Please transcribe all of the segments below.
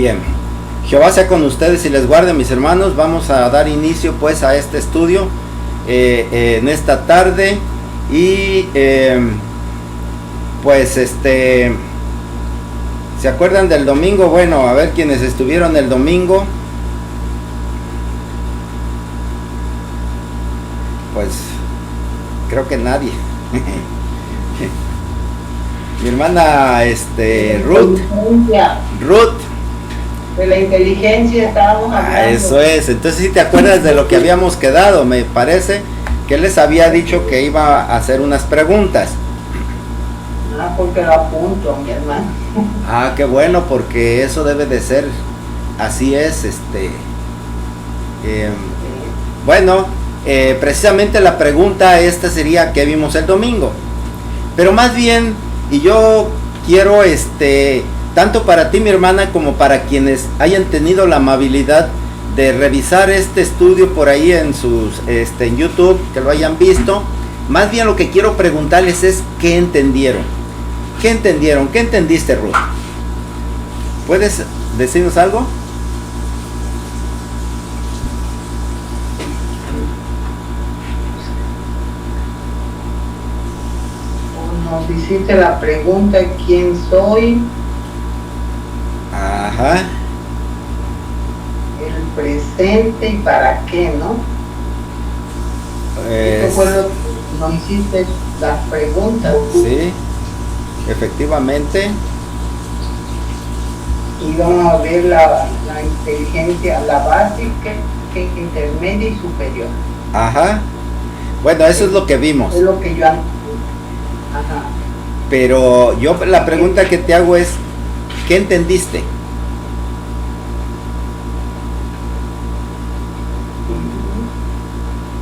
Bien, Jehová sea con ustedes y les guarde, mis hermanos. Vamos a dar inicio pues a este estudio en esta tarde. Y ¿se acuerdan del domingo? Bueno, a ver quienes estuvieron el domingo. Pues creo que nadie. Mi hermana Ruth de la inteligencia estábamos hablando. Eso es. Entonces, si te acuerdas de lo que habíamos quedado, me parece que él les había dicho que iba a hacer unas preguntas. Porque lo apunto, mi hermano. Qué bueno, porque eso debe de ser, así es. Bueno, precisamente la pregunta esta sería ¿qué vimos el domingo? Pero más bien, y yo quiero tanto para ti, mi hermana, como para quienes hayan tenido la amabilidad de revisar este estudio por ahí en en YouTube, que lo hayan visto. Más bien lo que quiero preguntarles es ¿qué entendieron? ¿Qué entendieron? ¿Qué entendiste, Ruth? ¿Puedes decirnos algo? Nos hiciste la pregunta ¿quién soy? Ajá. El presente y para qué, ¿no? Eso fue lo que nos hiciste las preguntas. Sí, efectivamente. Y vamos a ver la inteligencia, la básica, intermedia y superior. Ajá. Bueno, eso es lo que vimos. Es lo que yo... Ajá. Pero yo la pregunta que te hago es ¿qué entendiste?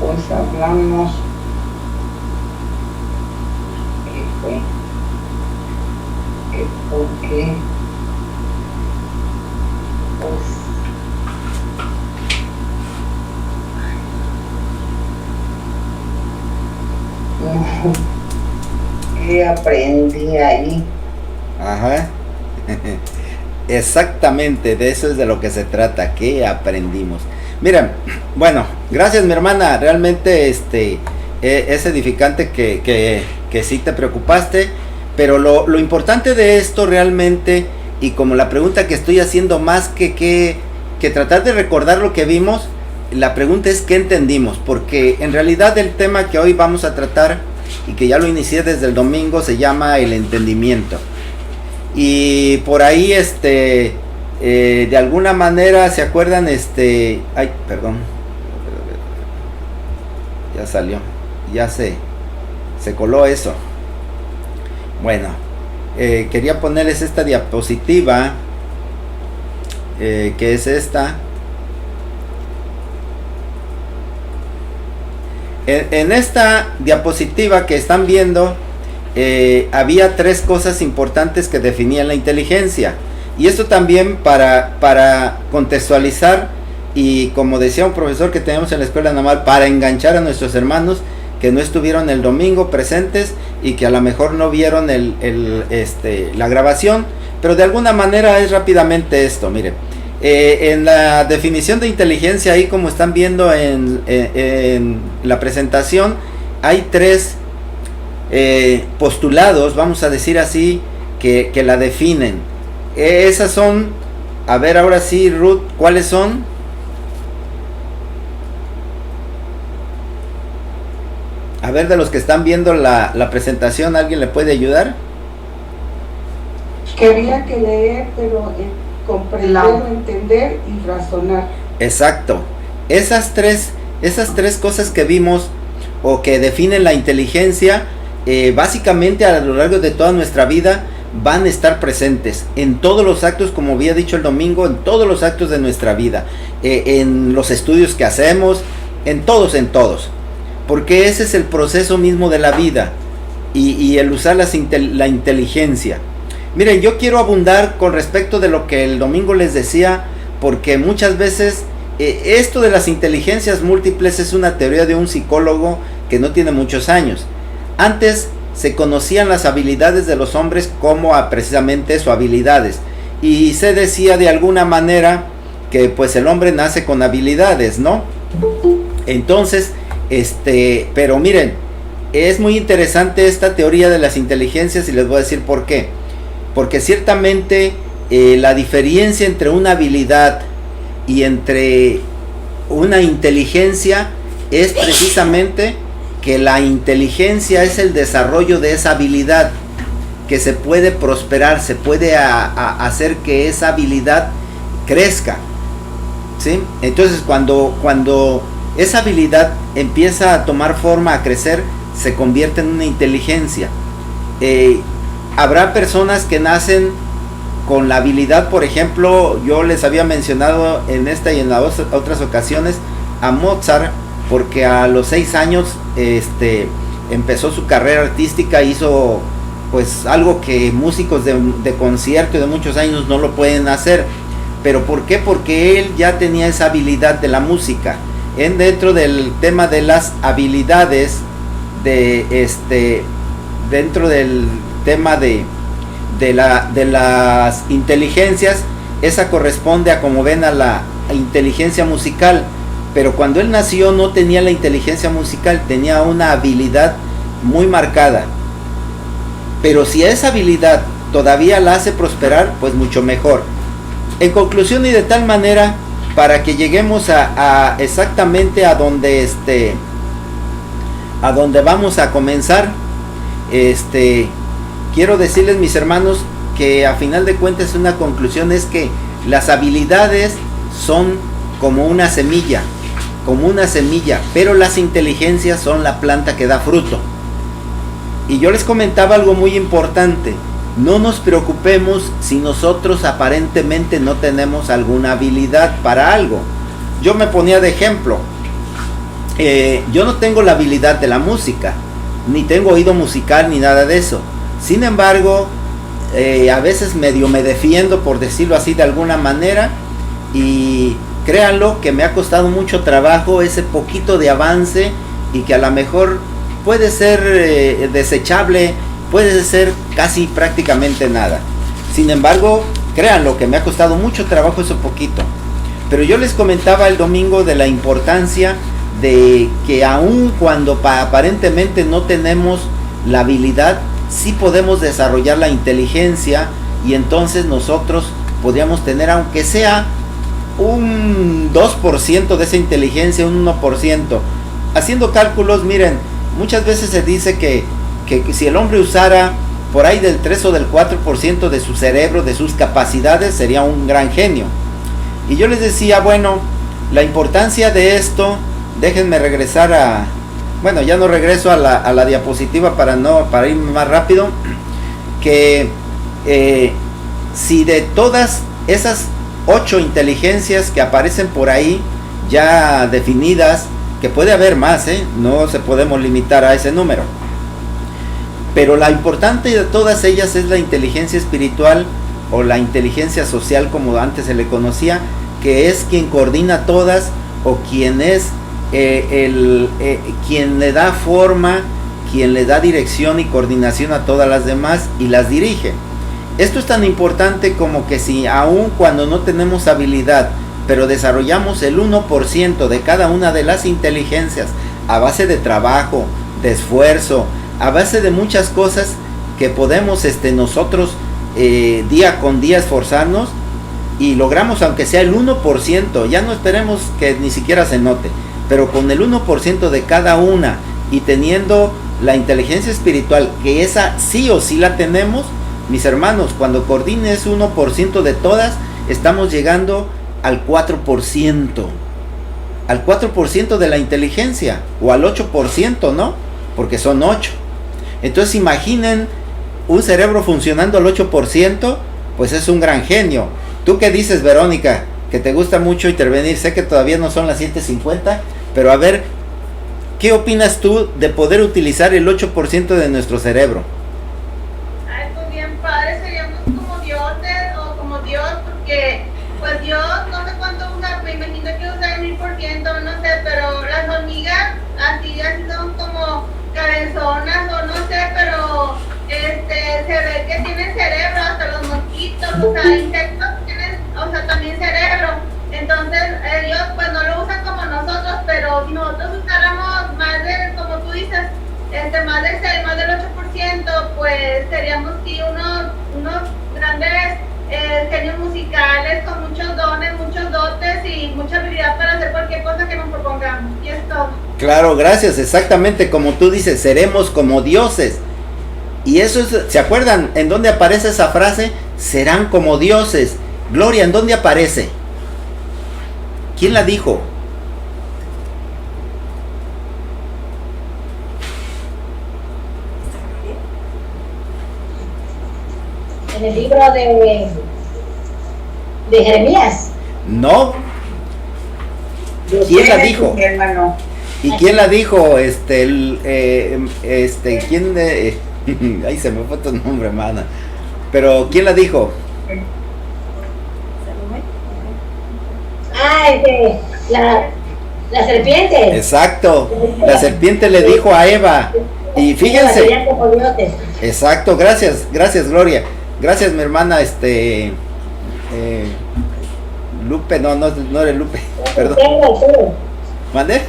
Pues hablamos ¿qué fue? ¿Qué por qué? Pues ¿qué aprendí ahí? Ajá. Exactamente, de eso es de lo que se trata, ¿qué aprendimos? Miren, bueno, gracias mi hermana, realmente es edificante que sí te preocupaste, pero lo importante de esto realmente, y como la pregunta que estoy haciendo más que tratar de recordar lo que vimos, la pregunta es ¿qué entendimos? Porque en realidad el tema que hoy vamos a tratar, y que ya lo inicié desde el domingo, se llama el entendimiento. Y por ahí de alguna manera se acuerdan ay, perdón, ya salió, ya se coló eso. Bueno, quería ponerles esta diapositiva que es esta. En esta diapositiva que están viendo había tres cosas importantes que definían la inteligencia. Y esto también para contextualizar y, como decía un profesor que tenemos en la escuela naval, para enganchar a nuestros hermanos que no estuvieron el domingo presentes y que a lo mejor no vieron la grabación, pero de alguna manera es rápidamente esto. Miren, en la definición de inteligencia, ahí como están viendo en la presentación, hay tres postulados, vamos a decir así, que la definen. Esas son, a ver ahora sí, Ruth, ¿cuáles son? A ver, de los que están viendo la presentación, ¿alguien le puede ayudar? Quería que leer, pero comprender, entender y razonar. Exacto. Esas tres cosas que vimos o que definen la inteligencia, básicamente a lo largo de toda nuestra vida van a estar presentes en todos los actos, como había dicho el domingo, en todos los actos de nuestra vida, en los estudios que hacemos, en todos, porque ese es el proceso mismo de la vida y el usar la inteligencia. Miren, yo quiero abundar con respecto de lo que el domingo les decía, porque muchas veces esto de las inteligencias múltiples es una teoría de un psicólogo que no tiene muchos años. Antes se conocían las habilidades de los hombres como precisamente eso, habilidades. y se decía de alguna manera que pues el hombre nace con habilidades, ¿no? Entonces, pero miren, es muy interesante esta teoría de las inteligencias y les voy a decir por qué. Porque ciertamente la diferencia entre una habilidad y entre una inteligencia es precisamente que la inteligencia es el desarrollo de esa habilidad, que se puede prosperar, se puede hacer que esa habilidad crezca, ¿sí? Entonces cuando esa habilidad empieza a tomar forma, a crecer, se convierte en una inteligencia. Habrá personas que nacen con la habilidad, por ejemplo, yo les había mencionado en esta y en las otras ocasiones a Mozart, porque a los 6 años empezó su carrera artística, hizo pues algo que músicos de concierto y de muchos años no lo pueden hacer. ¿Pero por qué? Porque él ya tenía esa habilidad de la música. Dentro del tema de las habilidades, dentro del tema de las inteligencias, esa corresponde a, como ven, a la inteligencia musical. Pero cuando él nació no tenía la inteligencia musical, tenía una habilidad muy marcada. Pero si a esa habilidad todavía la hace prosperar, pues mucho mejor. En conclusión, y de tal manera, para que lleguemos a exactamente a donde vamos a comenzar, quiero decirles, mis hermanos, que a final de cuentas una conclusión es que las habilidades son como una semilla, pero las inteligencias son la planta que da fruto. Y yo les comentaba algo muy importante: no nos preocupemos si nosotros aparentemente no tenemos alguna habilidad para algo. Yo me ponía de ejemplo, yo no tengo la habilidad de la música, ni tengo oído musical, ni nada de eso. Sin embargo, a veces medio me defiendo, por decirlo así de alguna manera, y créanlo que me ha costado mucho trabajo ese poquito de avance, y que a lo mejor puede ser desechable, puede ser casi prácticamente nada. Sin embargo, créanlo que me ha costado mucho trabajo eso poquito. Pero yo les comentaba el domingo de la importancia de que aun cuando aparentemente no tenemos la habilidad, sí podemos desarrollar la inteligencia, y entonces nosotros podríamos tener, aunque sea un 2% de esa inteligencia, un 1%. Haciendo cálculos, miren, muchas veces se dice que si el hombre usara por ahí del 3 o del 4% de su cerebro, de sus capacidades, sería un gran genio. Y yo les decía, bueno, la importancia de esto, déjenme regresar bueno, ya no regreso a la diapositiva para ir más rápido, que si de todas esas 8 inteligencias que aparecen por ahí ya definidas, que puede haber más, no se podemos limitar a ese número, pero la importante de todas ellas es la inteligencia espiritual, o la inteligencia social, como antes se le conocía, que es quien coordina todas, o quien es quien le da forma, quien le da dirección y coordinación a todas las demás y las dirige. Esto es tan importante como que si aun cuando no tenemos habilidad, pero desarrollamos el 1% de cada una de las inteligencias a base de trabajo, de esfuerzo, a base de muchas cosas que podemos nosotros día con día esforzarnos, y logramos aunque sea el 1%, ya no esperemos que ni siquiera se note, pero con el 1% de cada una, y teniendo la inteligencia espiritual, que esa sí o sí la tenemos, mis hermanos, cuando coordine ese 1% de todas, estamos llegando al 4%, al 4% de la inteligencia, o al 8%, ¿no? Porque son 8. Entonces imaginen un cerebro funcionando al 8%, pues es un gran genio. ¿Tú qué dices, Verónica? Que te gusta mucho intervenir. Sé que todavía no son las 7:50, pero a ver, ¿qué opinas tú de poder utilizar el 8% de nuestro cerebro? Ay, pues bien padre, seríamos como dioses o como Dios, porque pues Dios no sé cuánto usa, me imagino que usa el 1000%, no sé, pero las hormigas así son como cabezonas o no sé, pero se ve que tienen cerebro, hasta los mosquitos, o sea, insectos Entonces ellos pues no lo usan como nosotros, pero si nosotros usáramos más de, como tú dices, más del 6, más del 8%, pues seríamos sí unos grandes genios musicales con muchos dones, muchos dotes y mucha habilidad para hacer cualquier cosa que nos propongamos. Y es todo. Claro, gracias, exactamente como tú dices, seremos como dioses. Y eso es, ¿se acuerdan en dónde aparece esa frase? Serán como dioses. Gloria, ¿en dónde aparece? ¿Quién la dijo? En el libro de Jeremías. No. ¿Quién la dijo? Hermano. ¿Y quién la dijo? ¿Quién? Ay, se me fue tu nombre, hermana. Pero, ¿quién la dijo? Ah, la serpiente. Exacto. La serpiente le dijo a Eva. Y fíjense. Serían como dioses. Exacto, gracias, Gloria. Gracias, mi hermana, Lupe, no eres Lupe, perdón. ¿Mande?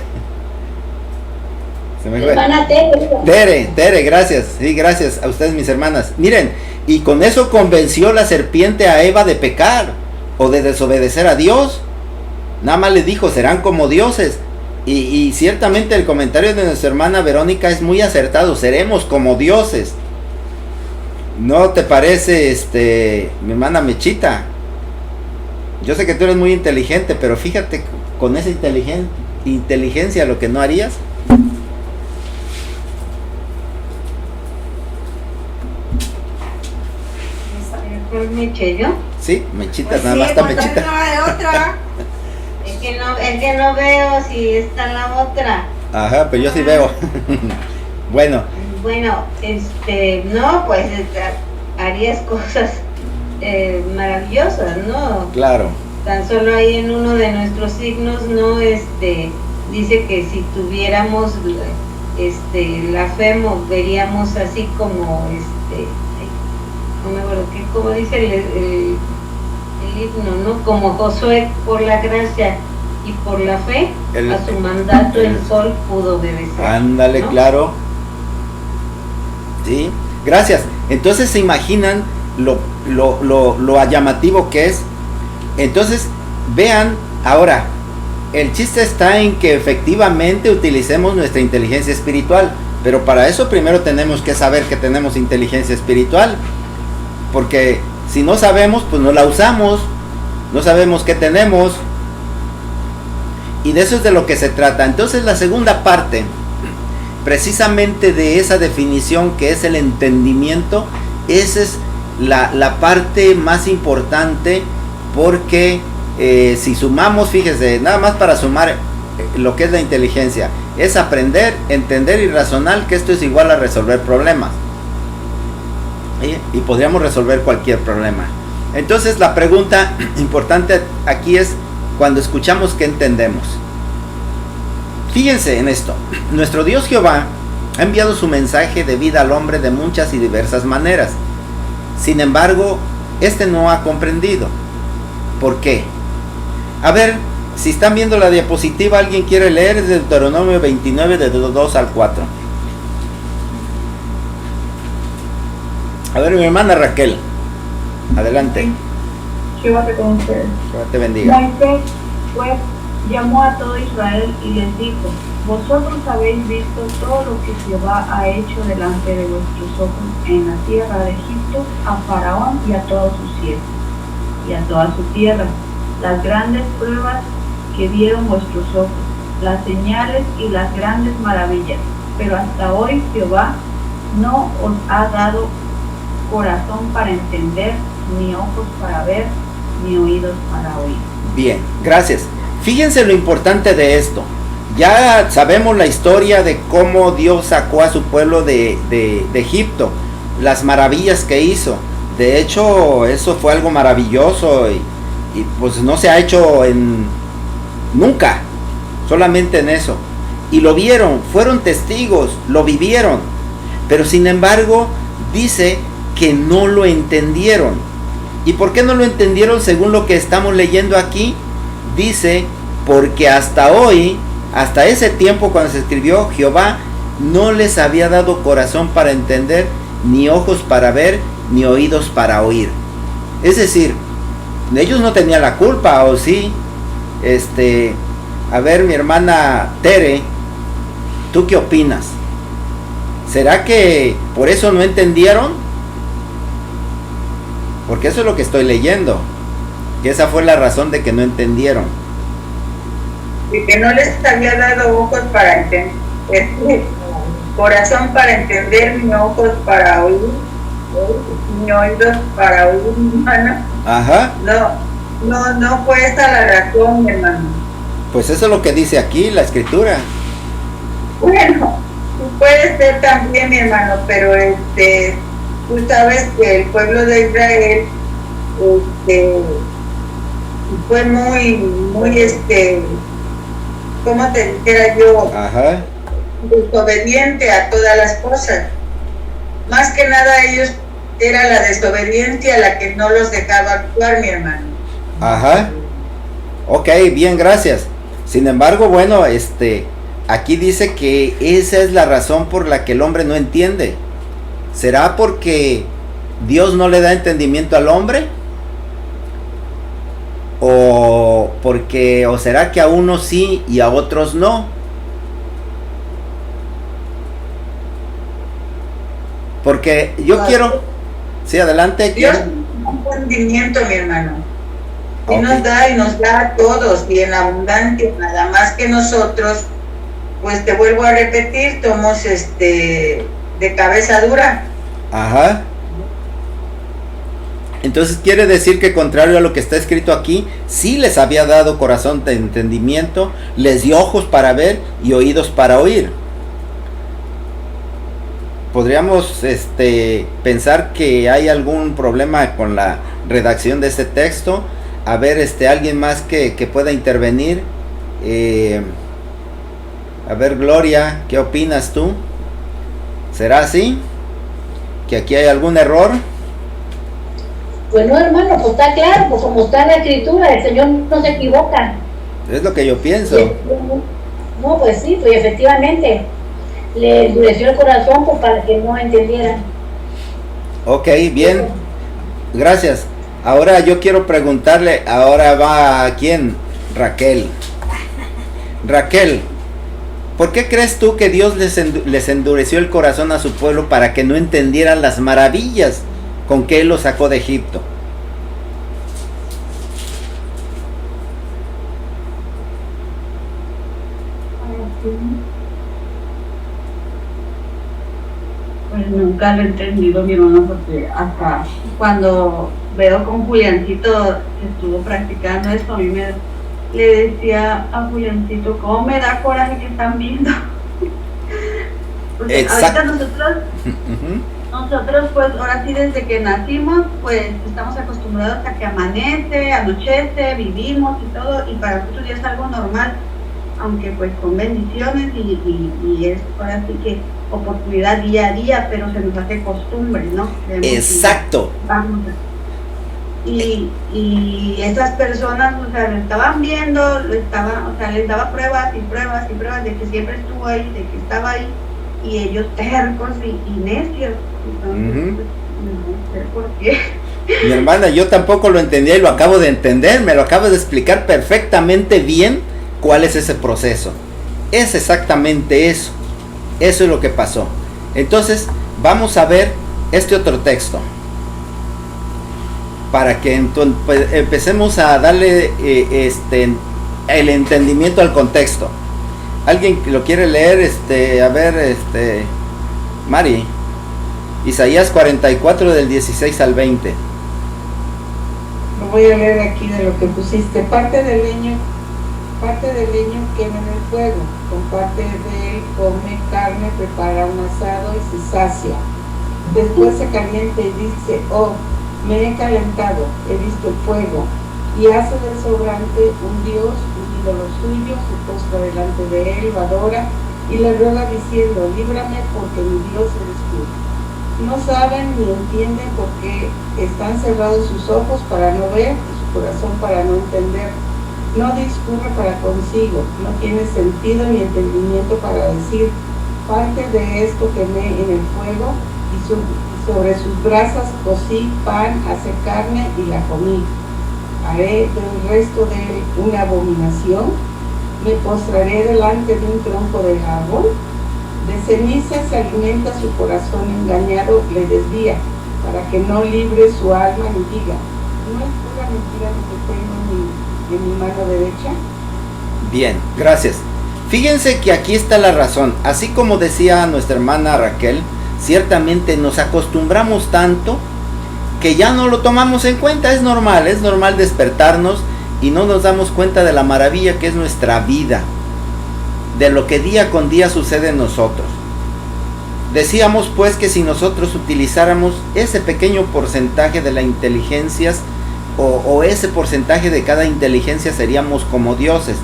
Se me fue. Hermana Tere, gracias, sí, gracias a ustedes, mis hermanas. Miren, y con eso convenció la serpiente a Eva de pecar o de desobedecer a Dios. Nada más le dijo, serán como dioses. Y ciertamente el comentario de nuestra hermana Verónica es muy acertado, seremos como dioses. ¿No te parece, mi hermana Mechita? Yo sé que tú eres muy inteligente, pero fíjate con esa inteligencia lo que no harías. ¿Es Mechillo? Sí, Mechita, Pues nada sí, más está pues Mechita. no hay otra. Es que no veo si está la otra. Ajá, pero yo sí veo. Bueno, Bueno, no, pues harías cosas maravillosas, ¿no? claro. Tan solo ahí en uno de nuestros signos, ¿no? Dice que si tuviéramos la fe, veríamos así como, no me acuerdo qué, como dice el himno, ¿no? Como Josué por la gracia y por la fe, a su mandato el sol pudo obedecer. Ándale, ¿no? claro. Sí, gracias. Entonces se imaginan lo llamativo que es. Entonces, vean, ahora, el chiste está en que efectivamente utilicemos nuestra inteligencia espiritual, pero para eso primero tenemos que saber que tenemos inteligencia espiritual, porque si no sabemos, pues no la usamos, no sabemos qué tenemos, y de eso es de lo que se trata. Entonces la segunda parte, precisamente de esa definición que es el entendimiento, esa es la parte más importante, porque si sumamos, fíjese, nada más para sumar lo que es la inteligencia, es aprender, entender y razonar, que esto es igual a resolver problemas. Y podríamos resolver cualquier problema. Entonces la pregunta importante aquí es, cuando escuchamos, ¿qué entendemos? Fíjense en esto, nuestro Dios Jehová ha enviado su mensaje de vida al hombre de muchas y diversas maneras. Sin embargo, este no ha comprendido. ¿Por qué? A ver, si están viendo la diapositiva, ¿alguien quiere leer Deuteronomio 29 de 2 al 4? A ver, mi hermana Raquel, adelante. Jehová te con ustedes. Jehová te bendiga. Moisés pues llamó a todo Israel y les dijo: vosotros habéis visto todo lo que Jehová ha hecho delante de vuestros ojos en la tierra de Egipto, a Faraón y a todos sus siervos y a toda su tierra, las grandes pruebas que vieron vuestros ojos, las señales y las grandes maravillas. Pero hasta hoy Jehová no os ha dado corazón para entender, ni ojos para ver, ni oídos para oír. Bien, gracias. Fíjense lo importante de esto. Ya sabemos la historia de cómo Dios sacó a su pueblo de Egipto, las maravillas que hizo. De hecho, eso fue algo maravilloso y pues no se ha hecho nunca, solamente en eso. Y lo vieron, fueron testigos, lo vivieron. Pero sin embargo, dice que no lo entendieron. ¿Y por qué no lo entendieron según lo que estamos leyendo aquí? dice, porque hasta hoy, hasta ese tiempo cuando se escribió, Jehová no les había dado corazón para entender, ni ojos para ver, ni oídos para oír. Es decir, ellos no tenían la culpa, ¿o sí? A ver, mi hermana Tere, ¿tú qué opinas? ¿Será que por eso no entendieron? Porque eso es lo que estoy leyendo, que esa fue la razón de que no entendieron. Y que no les había dado ojos para entender, corazón para entender, ni ojos para oír, ni oídos para oír, hermano. Ajá. No fue esa la razón, mi hermano. Pues eso es lo que dice aquí la escritura. Bueno, puede ser también, mi hermano, pero tú sabes que el pueblo de Israel fue muy, ¿cómo te dijera yo? Ajá. Desobediente a todas las cosas. Más que nada ellos, era la desobediencia la que no los dejaba actuar, mi hermano. Ajá. Ok, bien, gracias. Sin embargo, bueno, aquí dice que esa es la razón por la que el hombre no entiende. ¿Será porque Dios no le da entendimiento al hombre? ¿O será que a unos sí y a otros no? Porque yo quiero... Sí, adelante. Dios da entendimiento, mi hermano. Y Okay. nos da a todos, y en abundancia, nada más que nosotros, pues te vuelvo a repetir, somos de cabeza dura. Ajá. Entonces quiere decir que contrario a lo que está escrito aquí, sí les había dado corazón de entendimiento, les dio ojos para ver y oídos para oír. Podríamos pensar que hay algún problema con la redacción de este texto. A ver, alguien más que pueda intervenir. A ver, Gloria, ¿qué opinas tú? ¿Será así? ¿Que aquí hay algún error? Pues no, hermano, pues está claro, pues como está en la escritura, el Señor no se equivoca. Es lo que yo pienso. No, pues sí, pues efectivamente, le endureció el corazón pues, para que no entendieran. Ok, bien. Gracias. Ahora yo quiero preguntarle, ahora va a quién, Raquel. Raquel, ¿por qué crees tú que Dios les endureció el corazón a su pueblo para que no entendieran las maravillas con que Él los sacó de Egipto? Pues nunca lo he entendido, mi hermano, porque hasta cuando veo con Juliancito que estuvo practicando esto, a mí le decía a Juliancito, ¿cómo me da coraje que están viendo? Porque ahorita nosotros pues ahora sí desde que nacimos pues estamos acostumbrados a que amanece, anochece, vivimos y todo, y para nosotros ya es algo normal, aunque pues con bendiciones y es ahora sí que oportunidad día a día, pero se nos hace costumbre, ¿no? Exacto. Vamos y esas personas, o sea, lo estaban viendo, les daba pruebas y pruebas y pruebas de que siempre estuvo ahí, de que estaba ahí, y ellos tercos y necios. Entonces, pues, no sé por qué. Mi hermana, yo tampoco lo entendía y lo acabo de entender, me lo acabo de explicar perfectamente bien cuál es ese proceso. Es exactamente eso. Eso es lo que pasó. Entonces, vamos a ver este otro texto. Para que pues, empecemos a darle el entendimiento al contexto. ¿Alguien lo quiere leer? A ver, Mari. Isaías 44 del 16 al 20. Lo voy a leer aquí de lo que pusiste. Parte del leño quema en el fuego, con parte de él come carne, prepara un asado y se sacia. Después se calienta y dice, oh, me he calentado, he visto el fuego, y hace del sobrante un dios, un ídolo suyo, se postra delante de él, lo adora, y le ruega diciendo, líbrame porque mi Dios eres tú. No saben ni entienden porque están cerrados sus ojos para no ver y su corazón para no entender. no discurre para consigo, no tiene sentido ni entendimiento para decir, parte de esto quemé en el fuego y sobre sus brasas cocí pan, hace carne y la comí. Haré del resto de él una abominación, me postraré delante de un tronco de árbol. De ceniza se alimenta su corazón engañado, le desvía, para que no libre su alma y diga, ¿no es pura mentira lo que tengo en mi mano derecha? Bien, gracias. Fíjense que aquí está la razón. Así como decía nuestra hermana Raquel, ciertamente nos acostumbramos tanto que ya no lo tomamos en cuenta. Es normal despertarnos y no nos damos cuenta de la maravilla que es nuestra vida, de lo que día con día sucede en nosotros. Decíamos pues que si nosotros utilizáramos ese pequeño porcentaje de las inteligencias o ese porcentaje de cada inteligencia, seríamos como dioses.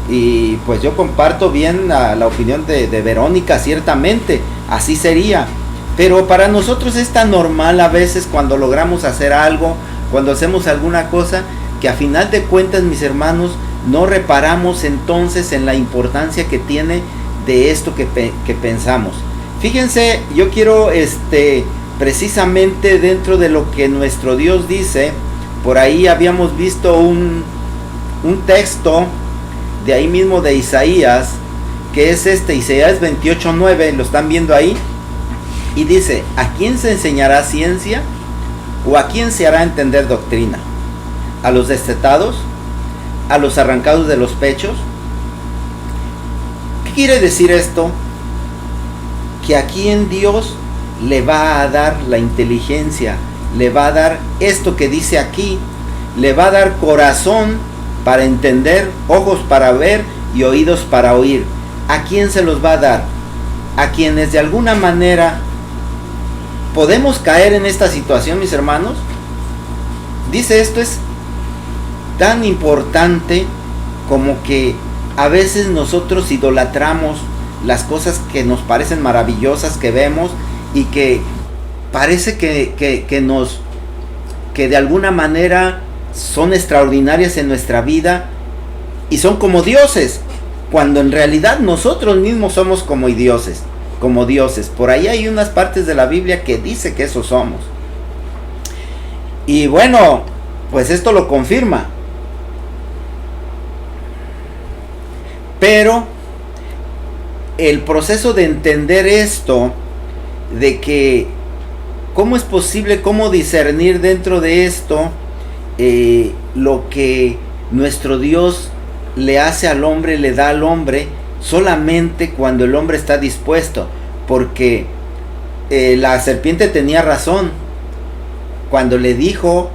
Y pues yo comparto bien la opinión de Verónica, ciertamente así sería. Pero para nosotros es tan normal a veces cuando logramos hacer algo, cuando hacemos alguna cosa, que a final de cuentas, mis hermanos, no reparamos entonces en la importancia que tiene de esto que pensamos. Fíjense, yo quiero precisamente dentro de lo que nuestro Dios dice, por ahí habíamos visto un texto de ahí mismo de Isaías, que es Isaías 28:9, lo están viendo ahí, y dice, ¿a quién se enseñará ciencia? ¿O a quién se hará entender doctrina? ¿A los destetados? ¿A los arrancados de los pechos? ¿Qué quiere decir esto? Que aquí en Dios le va a dar la inteligencia, le va a dar esto que dice aquí, le va a dar corazón para entender, ojos para ver y oídos para oír. ¿A quién se los va a dar? A quienes de alguna manera podemos caer en esta situación, mis hermanos. Dice, esto es tan importante como que a veces nosotros idolatramos las cosas que nos parecen maravillosas, que vemos y que parece que de alguna manera son extraordinarias en nuestra vida y son como dioses, cuando en realidad nosotros mismos somos como dioses. Por ahí hay unas partes de la Biblia que dice que eso somos. Y bueno, pues esto lo confirma. Pero el proceso de entender esto, de que cómo es posible, cómo discernir dentro de esto lo que nuestro Dios le hace al hombre, le da al hombre, solamente cuando el hombre está dispuesto. Porque la serpiente tenía razón cuando le dijo,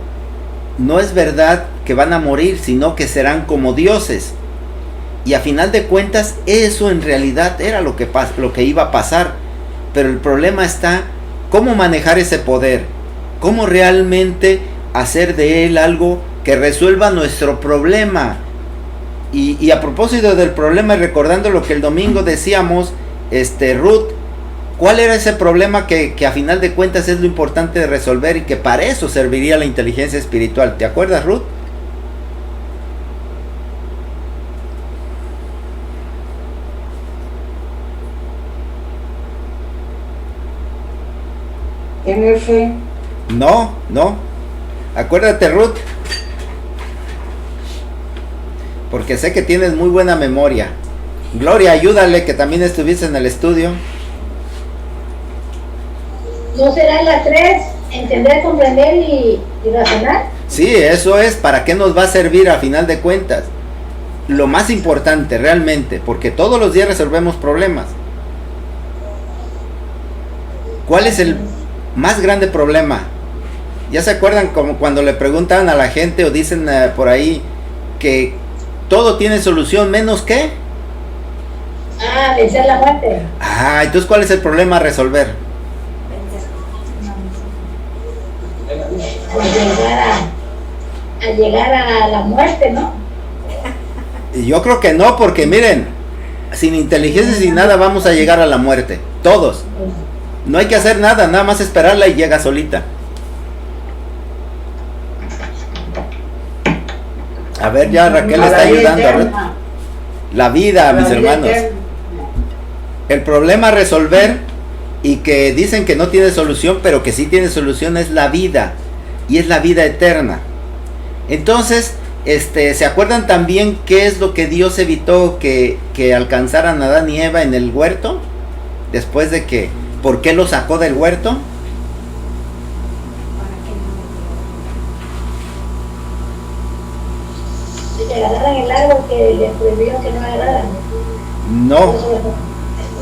no es verdad que van a morir, sino que serán como dioses. Y a final de cuentas eso en realidad era lo que iba a pasar. Pero el problema está cómo manejar ese poder, cómo realmente hacer de él algo que resuelva nuestro problema. Y a propósito del problema, recordando lo que el domingo decíamos, Ruth, ¿cuál era ese problema que a final de cuentas es lo importante de resolver y que para eso serviría la inteligencia espiritual? ¿Te acuerdas, Ruth? Tener fe. No. Acuérdate, Ruth. Porque sé que tienes muy buena memoria. Gloria, ayúdale, que también estuviste en el estudio. ¿No será la 3? Entender, comprender y razonar. Sí, eso es. ¿Para qué nos va a servir a final de cuentas? Lo más importante realmente, porque todos los días resolvemos problemas. ¿Cuál es el más grande problema? ¿Ya se acuerdan como cuando le preguntan a la gente o dicen por ahí que todo tiene solución menos qué? Vencer la muerte. Entonces ¿cuál es el problema a resolver? Pues llegar a la muerte, ¿no? Yo creo que no, porque miren, sin inteligencia, sin nada vamos a llegar a la muerte, todos. No hay que hacer nada, nada más esperarla y llega solita. A ver, ya Raquel está ayudando. A ver. La vida, mis hermanos. El problema a resolver y que dicen que no tiene solución, pero que sí tiene solución, es la vida. Y es la vida eterna. Entonces, ¿se acuerdan también qué es lo que Dios evitó que alcanzaran a Adán y Eva en el huerto? Después de que, ¿por qué lo sacó del huerto? Que agarraran el árbol que les prohibió que no agarraran. No.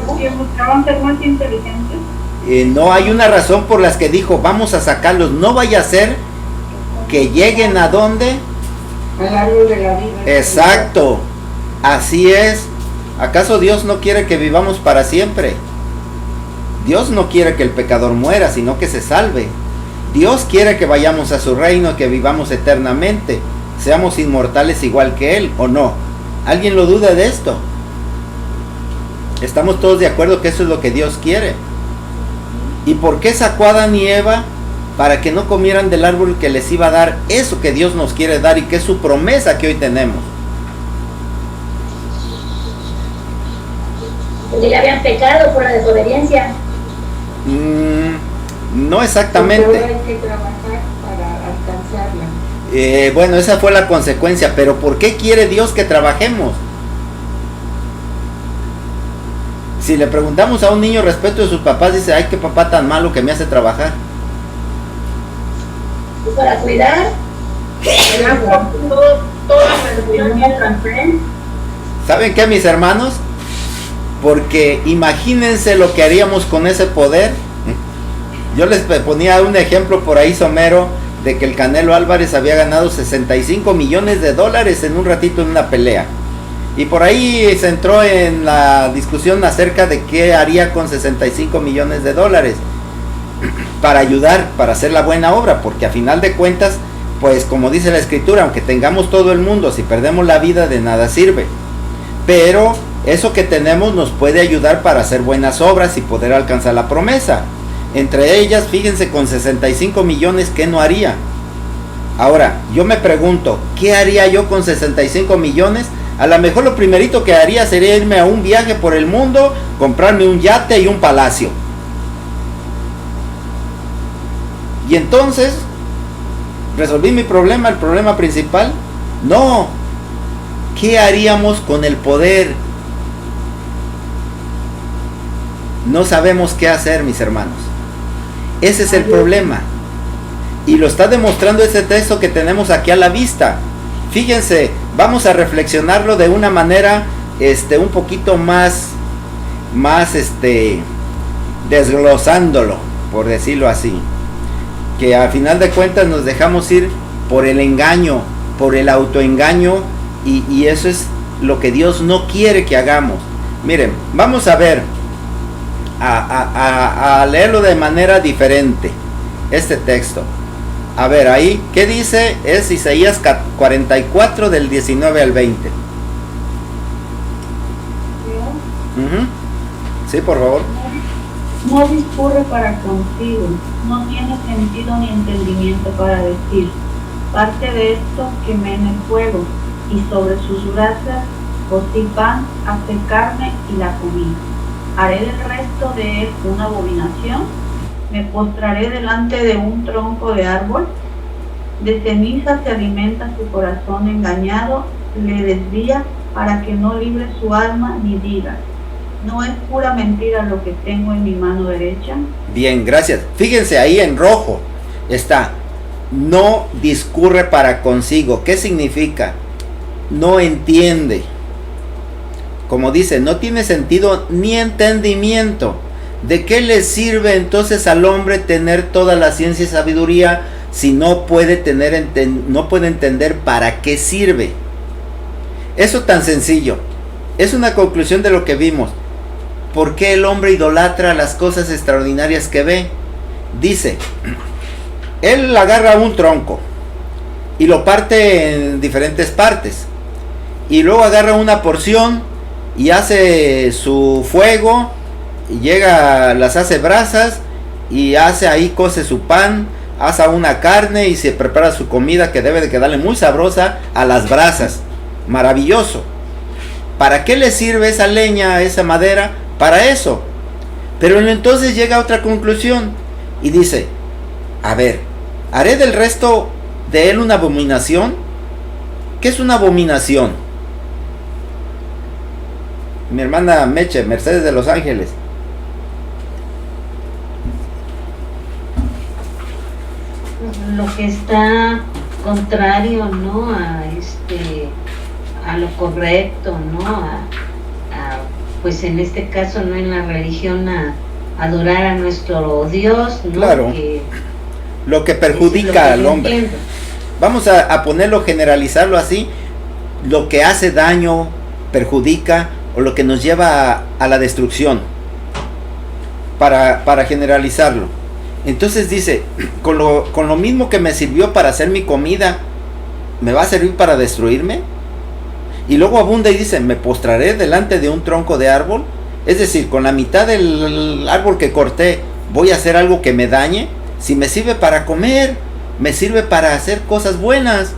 Porque buscaban ser más inteligentes. No hay una razón por las que dijo, vamos a sacarlos. No vaya a ser que lleguen a dónde. Al árbol de la vida. Exacto. Así es. ¿Acaso Dios no quiere que vivamos para siempre? Dios no quiere que el pecador muera, sino que se salve. Dios quiere que vayamos a su reino, que vivamos eternamente. Seamos inmortales igual que Él, ¿o no? ¿Alguien lo duda de esto? ¿Estamos todos de acuerdo que eso es lo que Dios quiere? ¿Y por qué sacó a Adán y Eva? Para que no comieran del árbol que les iba a dar eso que Dios nos quiere dar y que es su promesa que hoy tenemos. Porque ya habían pecado por la desobediencia. No exactamente. Pero hay que trabajar para alcanzarla. Bueno, esa fue la consecuencia, pero ¿por qué quiere Dios que trabajemos? Si le preguntamos a un niño respecto de sus papás, dice, ay, qué papá tan malo que me hace trabajar. Y para cuidar. ¿Saben qué, mis hermanos? Porque imagínense lo que haríamos con ese poder. Yo les ponía un ejemplo por ahí somero de que el Canelo Álvarez había ganado 65 millones de dólares en un ratito en una pelea. Y por ahí se entró en la discusión acerca de qué haría con 65 millones de dólares para ayudar, para hacer la buena obra, porque a final de cuentas, pues como dice la escritura, aunque tengamos todo el mundo, si perdemos la vida de nada sirve. Pero eso que tenemos nos puede ayudar para hacer buenas obras y poder alcanzar la promesa. Entre ellas, fíjense, con 65 millones, ¿qué no haría? Ahora, yo me pregunto, ¿qué haría yo con 65 millones? A lo mejor lo primerito que haría sería irme a un viaje por el mundo, comprarme un yate y un palacio. Y entonces, ¿resolví mi problema, el problema principal? No. ¿Qué haríamos con el poder? No sabemos qué hacer, mis hermanos. Ese es el problema. Y lo está demostrando ese texto que tenemos aquí a la vista. Fíjense, vamos a reflexionarlo de una manera un poquito más desglosándolo, por decirlo así. Que a final de cuentas nos dejamos ir por el engaño, por el autoengaño, y eso es lo que Dios no quiere que hagamos. Miren, vamos a ver, a leerlo de manera diferente, este texto. A ver, ahí, ¿qué dice? Es Isaías 44 del 19 al 20. Sí, por favor. No discurre para consigo, no tiene sentido ni entendimiento para decir, parte de esto quemé en el fuego, y sobre sus brasas cocí pan, hace carne y la comí. Haré del resto de él una abominación, me postraré delante de un tronco de árbol, de ceniza se alimenta su corazón engañado, le desvía para que no libre su alma ni diga, ¿no es pura mentira lo que tengo en mi mano derecha? Bien, gracias. Fíjense ahí en rojo está, no discurre para consigo. ¿Qué significa? No entiende. Como dice, no tiene sentido ni entendimiento. ¿De qué le sirve entonces al hombre tener toda la ciencia y sabiduría si no puede entender para qué sirve? Eso tan sencillo. Es una conclusión de lo que vimos. ¿Por qué el hombre idolatra las cosas extraordinarias que ve? Dice, él agarra un tronco y lo parte en diferentes partes. Y luego agarra una porción y hace su fuego, y las hace brasas, y hace ahí, cose su pan, asa una carne y se prepara su comida que debe de quedarle muy sabrosa a las brasas. Maravilloso. ¿Para qué le sirve esa leña, esa madera? Para eso. Pero entonces llega a otra conclusión y dice, a ver, ¿haré del resto de él una abominación? ¿Qué es una abominación? Mi hermana Meche, Mercedes de Los Ángeles. Lo que está contrario, ¿no? A lo correcto, ¿no? Pues en este caso, ¿no? En la religión, a adorar a nuestro Dios, ¿no? Claro. Lo que perjudica al hombre. Entiendo. Vamos a ponerlo, generalizarlo así. Lo que hace daño, perjudica, o lo que nos lleva a la destrucción. Para generalizarlo. Entonces dice, con lo mismo que me sirvió para hacer mi comida, ¿me va a servir para destruirme? Y luego abunda y dice, ¿me postraré delante de un tronco de árbol? Es decir, con la mitad del árbol que corté, ¿voy a hacer algo que me dañe? Si me sirve para comer, me sirve para hacer cosas buenas.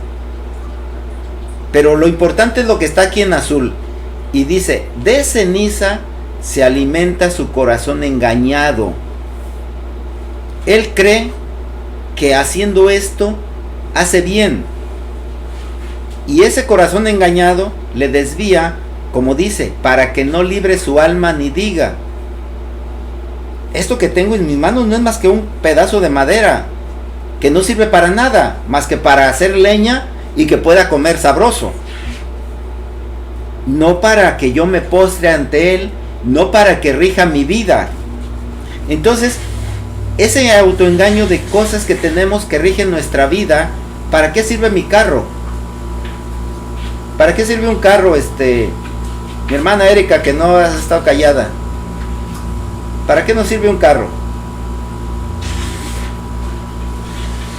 Pero lo importante es lo que está aquí en azul. Y dice, de ceniza se alimenta su corazón engañado. Él cree que haciendo esto hace bien. Y ese corazón engañado le desvía, como dice, para que no libre su alma ni diga, esto que tengo en mis manos no es más que un pedazo de madera, que no sirve para nada, más que para hacer leña y que pueda comer sabroso. No para que yo me postre ante él, no para que rija mi vida. Entonces, ese autoengaño de cosas que tenemos que rigen nuestra vida, ¿para qué sirve mi carro? ¿Para qué sirve un carro? Mi hermana Erika, que no has estado callada. ¿Para qué nos sirve un carro?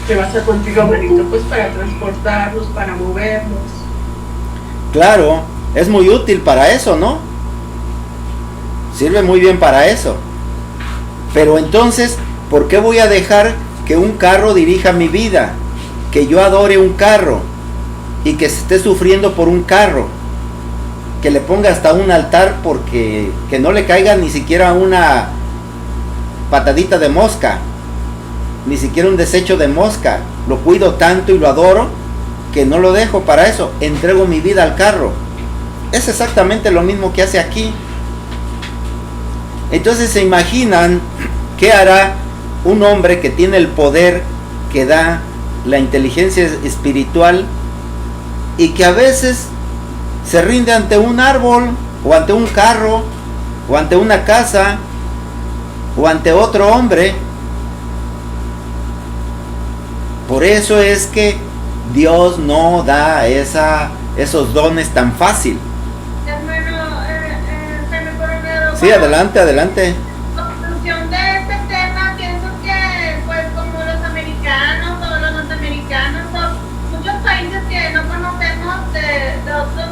¿Qué vas a contigo, Benito? Pues para transportarlos, para moverlos. Claro, es muy útil para eso, ¿no? Sirve muy bien para eso. Pero entonces, ¿por qué voy a dejar que un carro dirija mi vida? Que yo adore un carro y que se esté sufriendo por un carro, que le ponga hasta un altar porque que no le caiga ni siquiera una patadita de mosca, ni siquiera un desecho de mosca. Lo cuido tanto y lo adoro que no lo dejo para eso, entrego mi vida al carro. Es exactamente lo mismo que hace aquí. Entonces se imaginan qué hará un hombre que tiene el poder que da la inteligencia espiritual y que a veces se rinde ante un árbol o ante un carro o ante una casa o ante otro hombre. Por eso es que Dios no da esos dones tan fácil. Hermano, Coronado, Sí, adelante, adelante. conclusión de este tema, pienso que pues como los americanos o los norteamericanos o muchos países que no conocemos de otros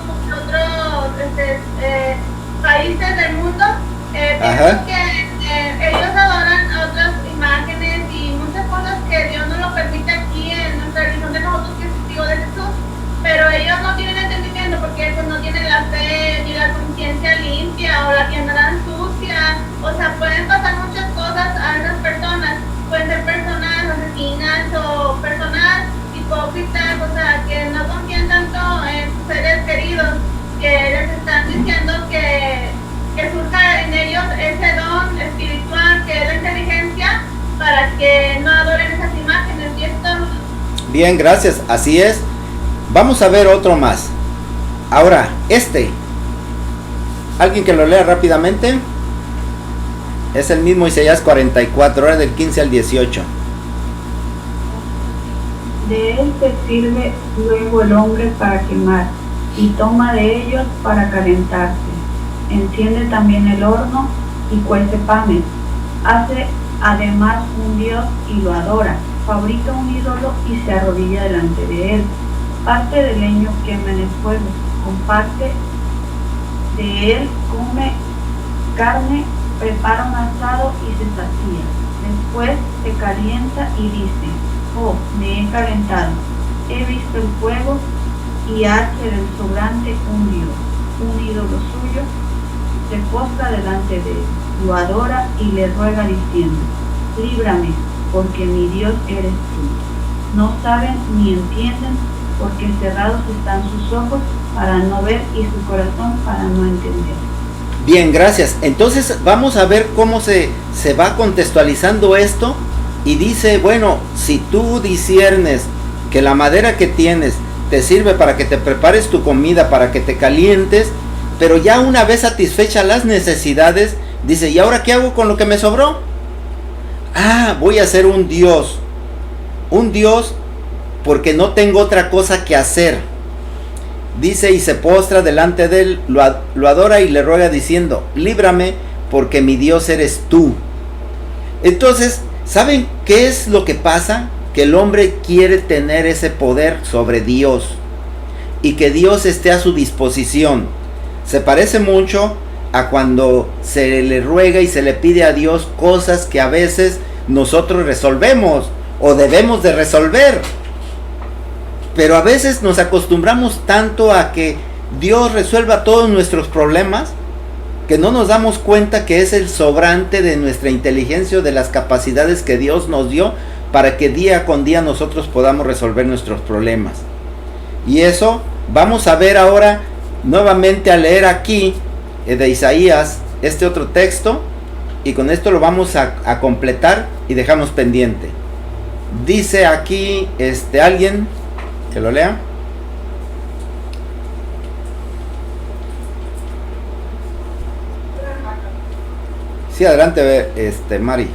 países del mundo, pienso que ellos adoran a otras imágenes y muchas cosas que Dios no lo permite aquí en nuestra religión de nosotros, que es testigo de Jesús, pero ellos no tienen entendimiento porque pues no tienen la fe ni la conciencia limpia o la que andarán sucia. O sea, pueden pasar muchas cosas a esas personas, pueden ser personas asesinas o personas hipócritas, o sea, que no confían tanto en sus seres queridos, que les están diciendo que surja en ellos ese don espiritual que es la inteligencia para que no adoren esas imágenes. Y esto... Bien, gracias, así es. Vamos a ver otro más. Ahora, alguien que lo lea rápidamente. Es el mismo Isaías 44, ahora del 15 al 18. De él se sirve luego el hombre para quemar, y toma de ellos para calentarse. Enciende también el horno y cuece panes. Hace además un dios y lo adora. Fabrica un ídolo y se arrodilla delante de él. Parte del leño quema en el fuego. Con parte de él come carne, prepara un asado y se sacía. Después se calienta y dice, Oh, me he calentado, he visto el fuego y hace del sobrante un dios, un ídolo suyo, se postra delante de él, lo adora y le ruega diciendo, líbrame, porque mi Dios eres tú. No saben ni entienden, porque cerrados están sus ojos para no ver y su corazón para no entender. Bien, gracias. Entonces vamos a ver cómo se va contextualizando esto. Y dice, bueno, si tú disiernes que la madera que tienes te sirve para que te prepares tu comida, para que te calientes, pero ya una vez satisfechas las necesidades, dice, ¿y ahora qué hago con lo que me sobró? Ah, voy a hacer un dios porque no tengo otra cosa que hacer. Dice, y se postra delante de él, lo adora y le ruega diciendo, líbrame, porque mi Dios eres tú. Entonces, ¿saben qué es lo que pasa? Que el hombre quiere tener ese poder sobre Dios y que Dios esté a su disposición. Se parece mucho a cuando se le ruega y se le pide a Dios cosas que a veces nosotros resolvemos o debemos de resolver. Pero a veces nos acostumbramos tanto a que Dios resuelva todos nuestros problemas que no nos damos cuenta que es el sobrante de nuestra inteligencia o de las capacidades que Dios nos dio para que día con día nosotros podamos resolver nuestros problemas. Y eso vamos a ver ahora nuevamente a leer aquí de Isaías este otro texto, y con esto lo vamos a completar y dejamos pendiente. Dice aquí alguien que lo lea. Sí, adelante, Mari.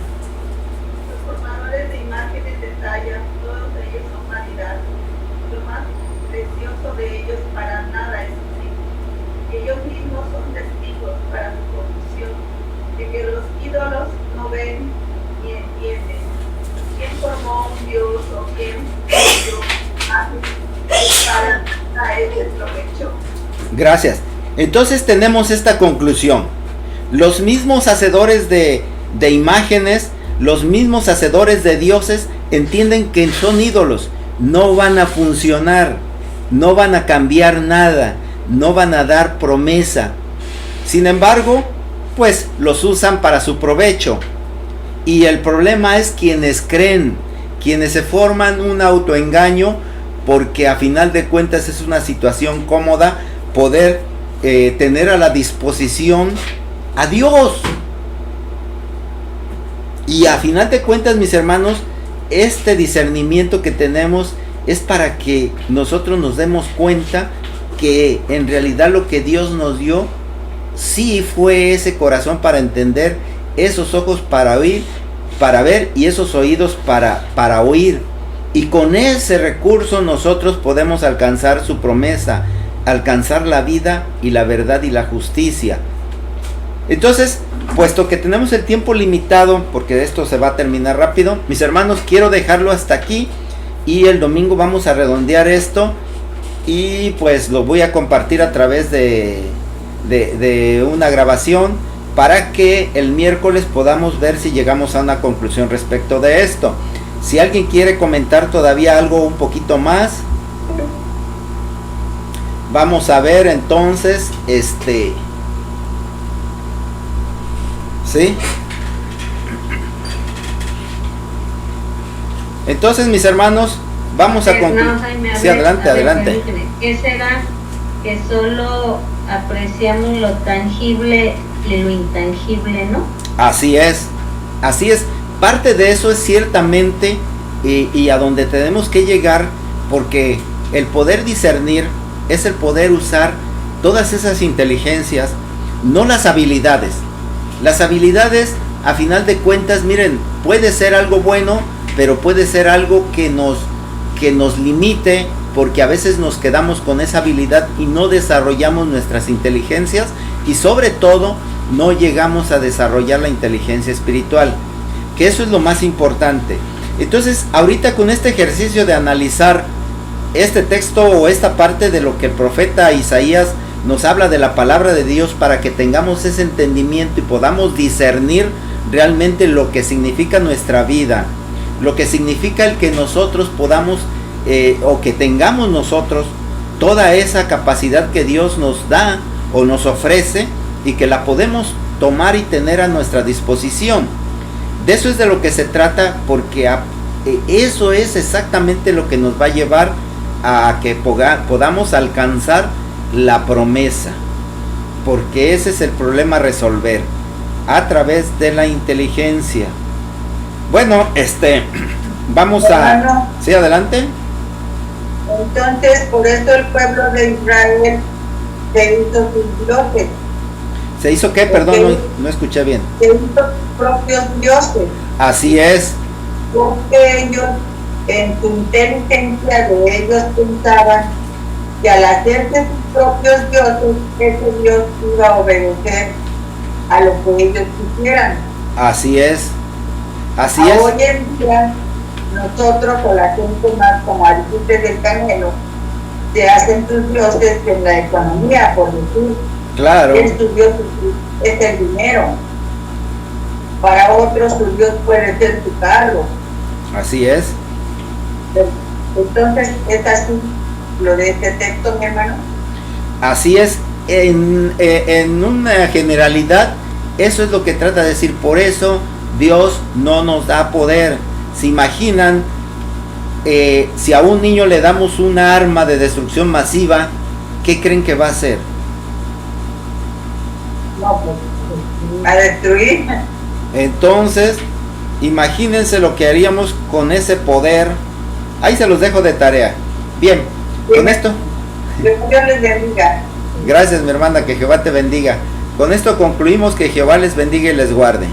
Los formadores de imágenes de talla, todos ellos son vanidad. Lo más precioso de ellos para nada es útil. Ellos mismos son testigos para su confusión, de que los ídolos no ven ni entienden. ¿Quién formó un dios o quién creó imágenes para traerles provecho? Gracias. Entonces tenemos esta conclusión. Los mismos hacedores de imágenes, los mismos hacedores de dioses, entienden que son ídolos. No van a funcionar, no van a cambiar nada, no van a dar promesa. Sin embargo, pues los usan para su provecho. Y el problema es quienes creen, quienes se forman un autoengaño, porque a final de cuentas es una situación cómoda poder tener a la disposición a Dios. Y a final de cuentas, mis hermanos, este discernimiento que tenemos es para que nosotros nos demos cuenta que en realidad lo que Dios nos dio sí fue ese corazón para entender, esos ojos para oír, para ver, y esos oídos para oír. Y con ese recurso nosotros podemos alcanzar su promesa, alcanzar la vida y la verdad y la justicia. Entonces, puesto que tenemos el tiempo limitado, porque esto se va a terminar rápido, mis hermanos, quiero dejarlo hasta aquí, y el domingo vamos a redondear esto, y pues lo voy a compartir a través de una grabación, para que el miércoles podamos ver si llegamos a una conclusión respecto de esto. Si alguien quiere comentar todavía algo un poquito más, vamos a ver entonces, ¿sí? Entonces, mis hermanos, vamos a concluir. No, Jaime, sí, adelante, adelante. Permíteme. ¿Qué será? Que solo apreciamos lo tangible y lo intangible, ¿no? Así es, así es. Parte de eso es ciertamente y a donde tenemos que llegar, porque el poder discernir es el poder usar todas esas inteligencias, no las habilidades. Las habilidades, a final de cuentas, miren, puede ser algo bueno, pero puede ser algo que nos limite, porque a veces nos quedamos con esa habilidad y no desarrollamos nuestras inteligencias, y sobre todo no llegamos a desarrollar la inteligencia espiritual, que eso es lo más importante. Entonces, ahorita con este ejercicio de analizar este texto o esta parte de lo que el profeta Isaías nos habla de la palabra de Dios, para que tengamos ese entendimiento y podamos discernir realmente lo que significa nuestra vida, lo que significa el que nosotros podamos o que tengamos nosotros toda esa capacidad que Dios nos da o nos ofrece y que la podemos tomar y tener a nuestra disposición. De eso es de lo que se trata, porque eso es exactamente lo que nos va a llevar a que podamos alcanzar la promesa, porque ese es el problema a resolver a través de la inteligencia. Bueno, vamos a... ¿Sí, adelante? Entonces, por eso el pueblo de Israel se hizo sus dioses. ¿Se hizo qué? Perdón, no escuché bien. Se hizo sus propios dioses. Así es. Porque ellos, en su inteligencia de ellos, pensaban que al hacerse sus propios dioses, ese Dios iba a obedecer a lo que ellos quisieran. Así es. Así Hoy es. en día, nosotros o la gente más como Arquite del Canelo, se hacen sus dioses en la economía, por decir. Claro. Su Dios es el dinero. Para otros su Dios puede ser su carro. Así es. Entonces, es así lo de este texto, mi hermano. Así es. En una generalidad, eso es lo que trata de decir. Por eso Dios no nos da poder. ¿Se imaginan si a un niño le damos una arma de destrucción masiva, qué creen que va a hacer? No, pues a destruir. Entonces, imagínense lo que haríamos con ese poder. Ahí se los dejo de tarea. Bien, con esto. Dios les bendiga. Gracias, mi hermana, que Jehová te bendiga. Con esto concluimos, que Jehová les bendiga y les guarde.